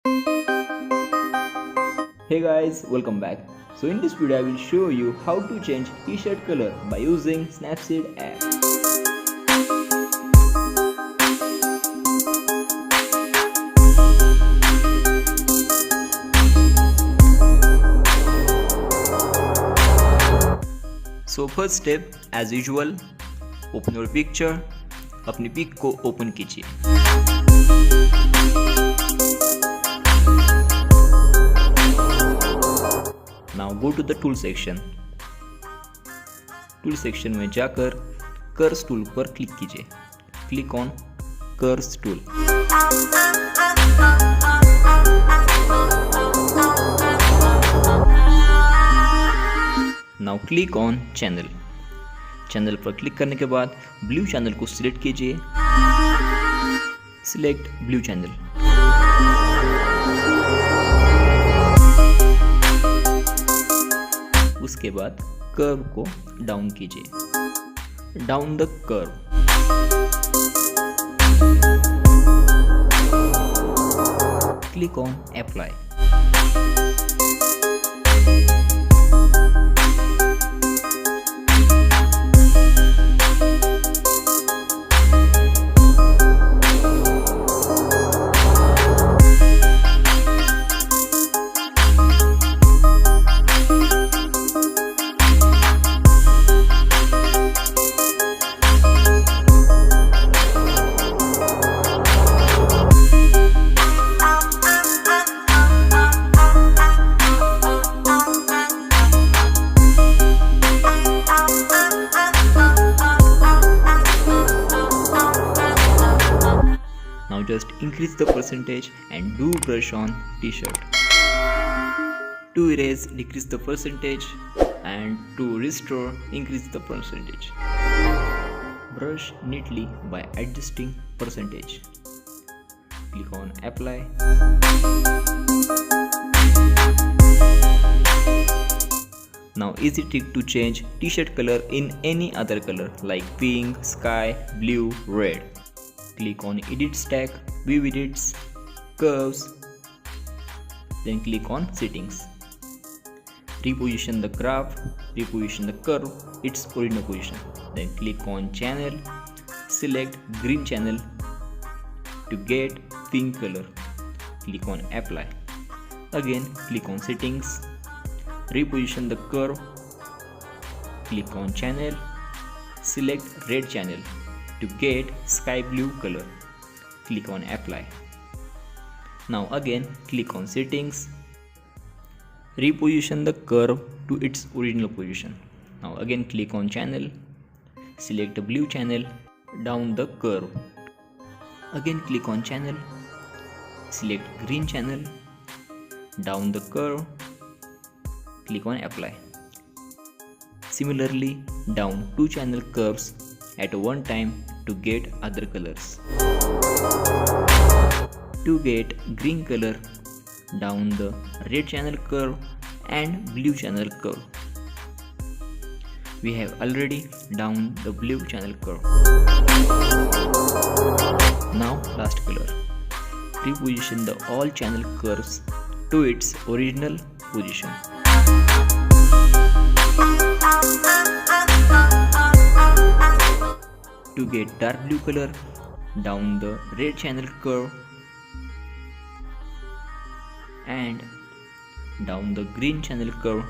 Hey guys, welcome back. So in this video I will show you how to change t-shirt color by using Snapseed app. So first step as usual, open your picture. अपनी pic को open कीजिए. Now go to the tool section. Tool section में जाकर curves tool पर click कीजिए. Click on curves tool. Now click on channel. Channel पर click करने के बाद ब्लू चैनल को सिलेक्ट कीजिए. Select blue channel. उसके बाद कर्व को डाउन कीजिए. Down the curve. Click on apply. Now just increase the percentage and do brush on t-shirt. To erase, decrease the percentage, and to restore, increase the percentage. Brush neatly by adjusting percentage. Click on apply. Now easy trick to change t-shirt color in any other color like pink, sky, blue, red. Click on edit stack, view edits, curves, then click on settings. Reposition the graph, reposition the curve its original position. Then click on channel, select green channel to get pink color. Click on apply. Again click on settings, reposition the curve, click on channel, select red channel to get sky blue color. Click on apply. Now again click on settings, reposition the curve to its original position. Now again click on channel, select the blue channel, down the curve. Again click on channel, select green channel, down the curve, click on apply. Similarly down two channel curves at one time to get other colors. To get green color, down the red channel curve and blue channel curve. We have already down the blue channel curve. Now last color. Reposition the all channel curves to its original position. To get dark blue color, down the red channel curve and down the green channel curve.